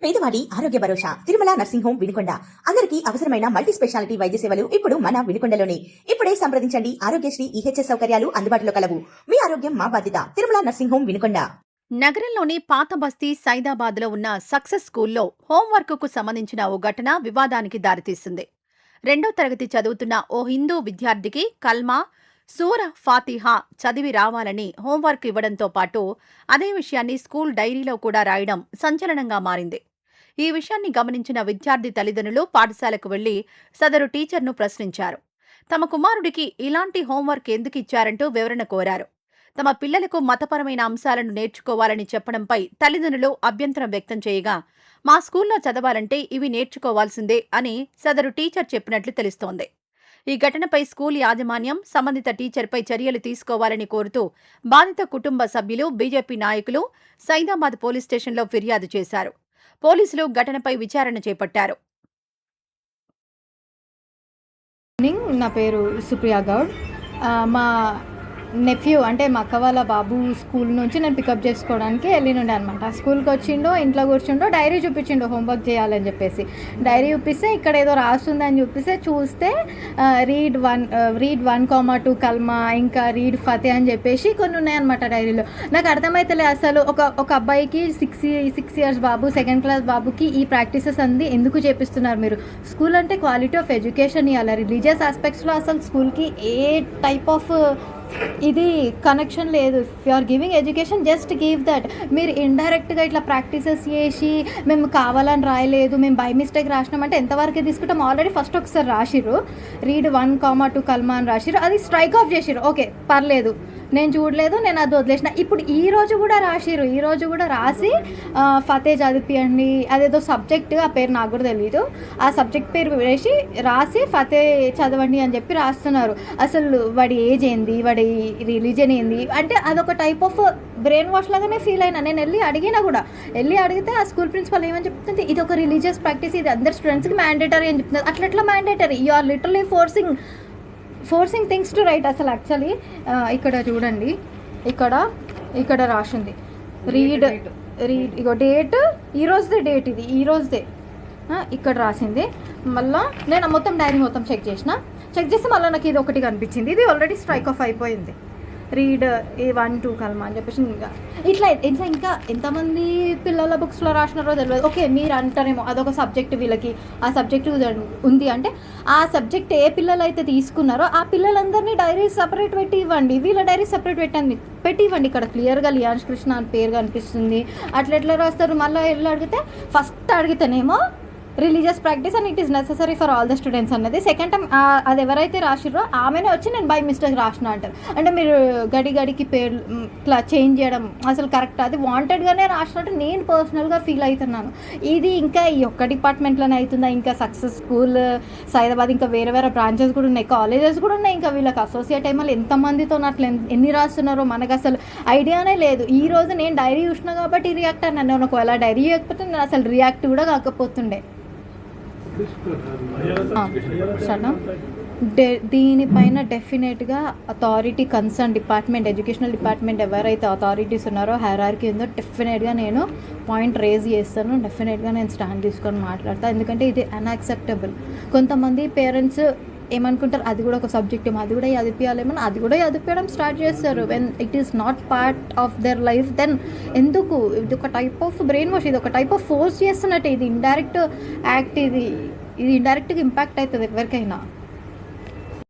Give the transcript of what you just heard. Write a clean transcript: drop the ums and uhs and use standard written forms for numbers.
పేదవాడి ఆరోగ్య భరోసా Tirumala nursing home Vinukonda. అందరికీ అవసరమైన మల్టీ స్పెషాలిటీ వైద్య సేవలు ఇప్పుడు మన వినుకొండలోనే. ఇప్పుడే సంప్రదించండి. ఆరోగ్యశ్రీ ఈహెచ్ఎస్ సౌకర్యాలు అందుబాటులో కలవు. మీ ఆరోగ్యం మా బాధ్యత. Tirumala nursing home Vinukonda. నగరంలోని పాత బస్తీ సైదాబాద్ లో ఉన్న సక్సెస్ స్కూల్లో హోంవర్క్ కు సంబంధించిన ఓ ఘటన వివాదానికి దారితీసింది. 2వ తరగతి చదువుతున్న ఓ హిందూ విద్యార్థికి కల్మా, సూర ఫాతిహా చదివి రావాలని హోంవర్క్ ఇవ్వడంతో పాటు అదే విషయాన్ని స్కూల్ డైరీలో కూడా రాయడం సంచలనంగా మారింది. ఈ విషయాన్ని గమనించిన విద్యార్థి తల్లిదండ్రులు పాఠశాలకు వెళ్లి సదరు టీచర్ను ప్రశ్నించారు. తమ కుమారుడికి ఇలాంటి హోంవర్క్ ఎందుకు ఇచ్చారంటూ వివరణ కోరారు. తమ పిల్లలకు మతపరమైన అంశాలను నేర్చుకోవాలని చెప్పడంపై తల్లిదండ్రులు అభ్యంతరం వ్యక్తం చేయగా, మా స్కూల్లో చదవాలంటే ఇవి నేర్చుకోవాల్సిందే అని సదరు టీచర్ చెప్పినట్లు తెలుస్తోంది. ఈ ఘటనపై స్కూల్ యాజమాన్యం సంబంధిత టీచర్పై చర్యలు తీసుకోవాలని కోరుతూ బాధిత కుటుంబ సభ్యులు, బీజేపీ నాయకులు సైదాబాద్ పోలీస్ స్టేషన్లో ఫిర్యాదు చేశారు. పోలీసులు ఘటనపై విచారణ చేపట్టారు. నా పేరు సుప్రియా గౌడ్. మా నెఫ్యూ అంటే మా అక్క వాళ్ళ బాబు స్కూల్ నుంచి నేను పికప్ చేసుకోవడానికి వెళ్ళినుండే అనమాట. స్కూల్కి వచ్చిండో, ఇంట్లో కూర్చుండో, డైరీ చూపించిండో హోంవర్క్ చేయాలని చెప్పేసి. డైరీ చూపిస్తే ఇక్కడ ఏదో రాస్తుందని చూపిస్తే చూస్తే రీడ్ 1,2 కల్మా, ఇంకా రీడ్ ఫతే అని చెప్పేసి కొన్ని ఉన్నాయన్నమాట డైరీలో. నాకు అర్థమైతలే అసలు ఒక అబ్బాయికి 6 years బాబు, 2nd class బాబుకి ఈ ప్రాక్టీసెస్ అంది ఎందుకు చేపిస్తున్నారు మీరు? స్కూల్ అంటే క్వాలిటీ ఆఫ్ ఎడ్యుకేషన్ ఇవ్వాలి. రిలీజియస్ ఆస్పెక్ట్స్లో అసలు స్కూల్కి ఏ టైప్ ఆఫ్ ఇది కనెక్షన్ లేదు. If you are giving education just give that. మీరు ఇండైరెక్ట్గా ఇట్లా ప్రాక్టీసెస్ చేసి మేము కావాలని రాయలేదు, మేము బై మిస్టేక్ రాసినామంటే ఎంతవరకు తీసుకుంటాం? ఆల్రెడీ ఫస్ట్ ఒకసారి రాసిర్రు, రీడ్ 1,2 కల్మా అని రాసిర్రు, అది స్ట్రైక్ ఆఫ్ చేసిర్రు. ఓకే, పర్లేదు, నేను చూడలేదు, నేను అది వదిలేసిన. ఇప్పుడు ఈ రోజు కూడా రాసి ఫతే చదివియండి, అదేదో సబ్జెక్ట్, ఆ పేరు నాకు కూడా తెలియదు, ఆ సబ్జెక్ట్ పేరు వేసి రాసి ఫతే చదవండి అని చెప్పి రాస్తున్నారు. అసలు వాడి ఏజ్ ఏంది, వాడి రిలీజన్ ఏంది అంటే అదొక టైప్ ఆఫ్ బ్రెయిన్ వాష్ లాగానే ఫీల్ అయినా. నేను వెళ్ళి అడిగితే ఆ స్కూల్ ప్రిన్సిపల్ ఏమని చెప్తుంది, ఇది ఒక రిలీజియస్ ప్రాక్టీస్, ఇది అందరు స్టూడెంట్స్కి మ్యాండేటరీ అని చెప్తున్నారు. అట్లా mandatory? You are literally forcing things to write. అసలు యాక్చువల్లీ ఇక్కడ చూడండి, ఇక్కడ రాసింది రీడ్ ఇగో డేట్, ఈరోజుదే డేట్, ఇది ఈరోజుదే ఇక్కడ రాసింది. మళ్ళీ నేను మొత్తం డైరీ మొత్తం చెక్ చేస్తే మళ్ళీ నాకు ఇది ఒకటి కనిపించింది. ఇది ఆల్రెడీ స్ట్రైక్ ఆఫ్ అయిపోయింది. రీడ్ 1,2 కల్మా అని చెప్పేసి ఇట్లా ఇంకా ఎంతమంది పిల్లల బుక్స్లో రాసినారో తెలియదు. ఓకే, మీరు అంటారేమో అదొక సబ్జెక్ట్, వీళ్ళకి ఆ సబ్జెక్ట్ ఉంది అంటే ఆ సబ్జెక్ట్ ఏ పిల్లలు అయితే తీసుకున్నారో ఆ పిల్లలందరినీ డైరీ సపరేట్ పెట్టి ఇవ్వండి, వీళ్ళ డైరీ సపరేట్ పెట్టి ఇవ్వండి. ఇక్కడ క్లియర్గా లియాన్స్ కృష్ణ అని పేరు కనిపిస్తుంది. ఎట్లా రాస్తారు? మళ్ళీ వెళ్ళి ఫస్ట్ అడిగితేనేమో religious practice and it is necessary for all the students అన్నది. సెకండ్ టైం అది ఎవరైతే రాసిర్రో ఆమెనే వచ్చి నేను బై మిస్టేక్ రాసిన అంటారు. అంటే మీరు గడికి పేరు ఇట్లా చేంజ్ చేయడం అసలు కరెక్ట్? అది వాంటెడ్గానే రాసినట్టు నేను పర్సనల్గా ఫీల్ అవుతున్నాను. ఇది ఇంకా ఈ ఒక్క డిపార్ట్మెంట్లోనే అవుతుందా? ఇంకా సక్సెస్ స్కూల్ సైదాబాద్ ఇంకా వేరే బ్రాంచెస్ కూడా ఉన్నాయి, కాలేజెస్ కూడా ఉన్నాయి. ఇంకా వీళ్ళకి అసోసియేట్ అయ్యి మళ్ళీ ఎంతమందితో అట్లా ఎన్ని రాస్తున్నారో మనకు అసలు ఐడియానే లేదు. ఈ రోజు నేను డైరీ చూసినా కాబట్టి రియాక్ట్ అన్నాను. నేను ఒకవేళ డైరీ చేయకపోతే నేను అసలు రియాక్ట్ కూడా కాకపోతుండే. దీనిపైన డెఫినెట్గా authority, concern department, educational department ఎవరైతే అథారిటీస్ ఉన్నారో, హైరార్కీ ఉందో, డెఫినెట్గా నేను పాయింట్ రేజ్ చేస్తాను. డెఫినెట్గా నేను స్టాండ్ తీసుకొని మాట్లాడతాను. ఎందుకంటే ఇది అన్యాక్సెప్టబుల్. కొంతమంది పేరెంట్స్ ఏమనుకుంటారు, అది కూడా ఒక సబ్జెక్ట్ ఏమో, అది కూడా చదివించాలేమో, అది కూడా చదివించడం స్టార్ట్ చేస్తారు. When it is not part of their life, then ఎందుకు? ఇది ఒక టైప్ ఆఫ్ బ్రెయిన్ వాష్, ఇది ఒక టైప్ ఆఫ్ ఫోర్స్ చేస్తున్నట్టు. ఇది ఇండైరెక్ట్ యాక్ట్, ఇది ఇండైరెక్ట్గా ఇంపాక్ట్ అవుతుంది ఎవరికైనా.